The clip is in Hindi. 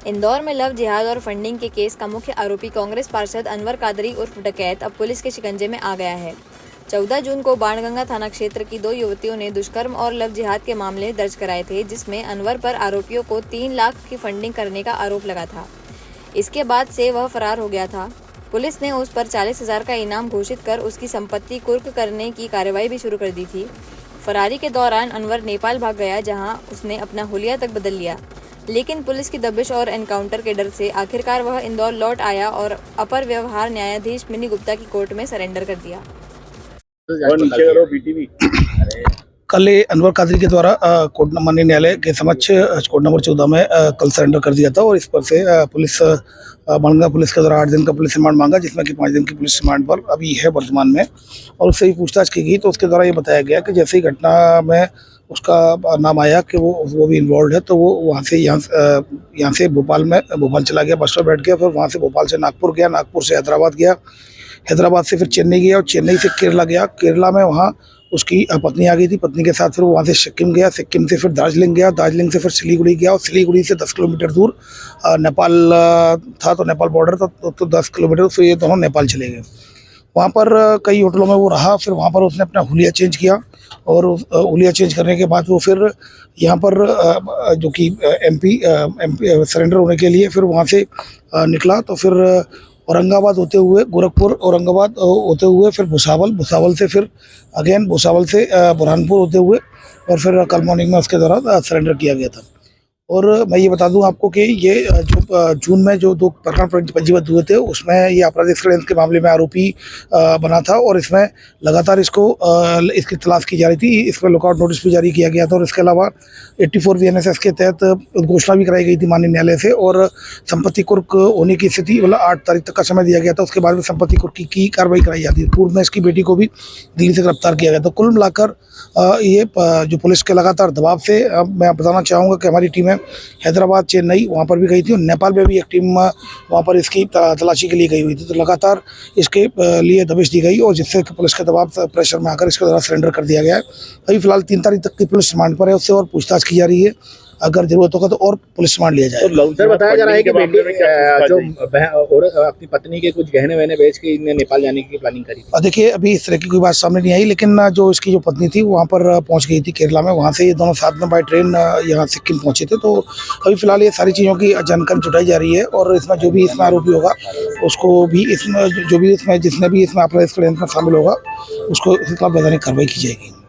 इंदौर में लव जिहाद और फंडिंग के केस का मुख्य आरोपी कांग्रेस पार्षद अनवर कादरी उर्फ डकैत अब पुलिस के शिकंजे में आ गया है। 14 जून को बाणगंगा थाना क्षेत्र की 2 युवतियों ने दुष्कर्म और लव जिहाद के मामले दर्ज कराए थे, जिसमें अनवर पर आरोपियों को 3 लाख की फंडिंग करने का आरोप लगा था। इसके बाद से वह फरार हो गया था। पुलिस ने उस पर 40,000 का इनाम घोषित कर उसकी संपत्ति कुर्क करने की कार्रवाई भी शुरू कर दी थी। फरारी के दौरान अनवर नेपाल भाग गया, जहां उसने अपना हुलिया तक बदल लिया, लेकिन पुलिस की दबिश और एनकाउंटर के डर से आखिरकार वह इंदौर लौट आया और अपर व्यवहार न्यायाधीश मिनी गुप्ता की कोर्ट में सरेंडर कर दिया। कल अनवर कादरी के द्वारा कोर्ट माननीय न्यायालय के समक्ष कोर्ट नंबर 14 में कल सरेंडर कर दिया था और इस पर से पुलिस बाणगंगा पुलिस के द्वारा 8 दिन का पुलिस रिमांड मांगा, जिसमें कि 5 दिन की पुलिस रिमांड पर अभी है वर्तमान में। और उससे ही पूछताछ की गई तो उसके द्वारा ये बताया गया कि जैसे ही घटना में उसका नाम आया कि वो भी इन्वॉल्व है, तो वो वहाँ से यहाँ से भोपाल चला गया, बस पर बैठ गया, फिर वहाँ से भोपाल से नागपुर गया, नागपुर से हैदराबाद गया, हैदराबाद से फिर चेन्नई गया और चेन्नई से केरला गया। केरला में वहाँ उसकी पत्नी आ गई थी, पत्नी के साथ फिर वो वहाँ से सिक्किम गया, सिक्किम से फिर दार्जिलिंग गया, दार्जिलिंग से फिर सिलीगुड़ी गया और सिलीगुड़ी से 10 किलोमीटर दूर नेपाल था, तो नेपाल बॉर्डर था, तो 10 किलोमीटर से ये दोनों नेपाल चले गए। वहाँ पर कई होटलों में वो रहा, फिर वहाँ पर उसने अपना हुलिया चेंज किया और हुलिया चेंज करने के बाद वो फिर यहाँ पर जो कि एमपी सरेंडर होने के लिए फिर वहाँ से निकला, तो फिर औरंगाबाद होते हुए गोरखपुर, औरंगाबाद होते हुए फिर भुसावल से फिर अगेन भुसावल से बुरहानपुर होते हुए और फिर कल मॉर्निंग में उसके द्वारा सरेंडर किया गया था। और मैं ये बता दूं आपको कि ये जो जून में जो 2 प्रकरण पंजीबद्ध हुए थे, उसमें ये आपराधिक षड्यंत्र के मामले में आरोपी बना था और इसमें लगातार इसकी तलाश की जा रही थी। इस पर लुकआउट नोटिस भी जारी किया गया था और इसके अलावा 84 VNSS के तहत घोषणा भी कराई गई थी माननीय न्यायालय से और संपत्ति कुर्क होने की स्थिति मतलब 8 तारीख तक का समय दिया गया था। उसके बाद में संपत्ति कुर्क की कार्रवाई कराई जाती है। पूर्व में इसकी बेटी को भी दिल्ली से गिरफ्तार किया गया था। कुल मिलाकर ये जो पुलिस के लगातार दबाव से मैं बताना चाहूँगा कि हमारी टीमें हैदराबाद, चेन्नई वहाँ पर भी गई थी और नेपाल में भी एक टीम वहाँ पर इसकी तलाशी के लिए गई हुई थी। तो लगातार इसके लिए दबिश दी गई और जिससे पुलिस के दबाव प्रेशर में आकर इसके द्वारा सरेंडर कर दिया गया है। अभी फिलहाल 3 तारीख तक की पुलिस रिमांड पर है, उससे और पूछताछ की जा रही है। अगर जरूरत होगा तो और पुलिस रिमांड लिया जाए। तो सर बताया जा रहा है कि बेटी जो और अपनी पत्नी के कुछ गहने वहने बेच के इन्हें नेपाल जाने की प्लानिंग करी थी। देखिए अभी इस तरह की कोई बात सामने नहीं आई, लेकिन जो इसकी जो पत्नी थी वहाँ पर पहुँच गई थी केरला में, वहाँ से ये दोनों साथ में बाय ट्रेन यहाँ सिक्किम पहुँचे थे। तो अभी फिलहाल ये सारी चीज़ों की जानकारी जुटाई जा रही है और इसमें जो भी इसमें आरोपी होगा उसको भी इसमें जो भी इसमें जिसने भी इसमें आपराधिक षड्यंत्र में शामिल होगा उसको इसके खिलाफ वैधानिक कार्रवाई की जाएगी।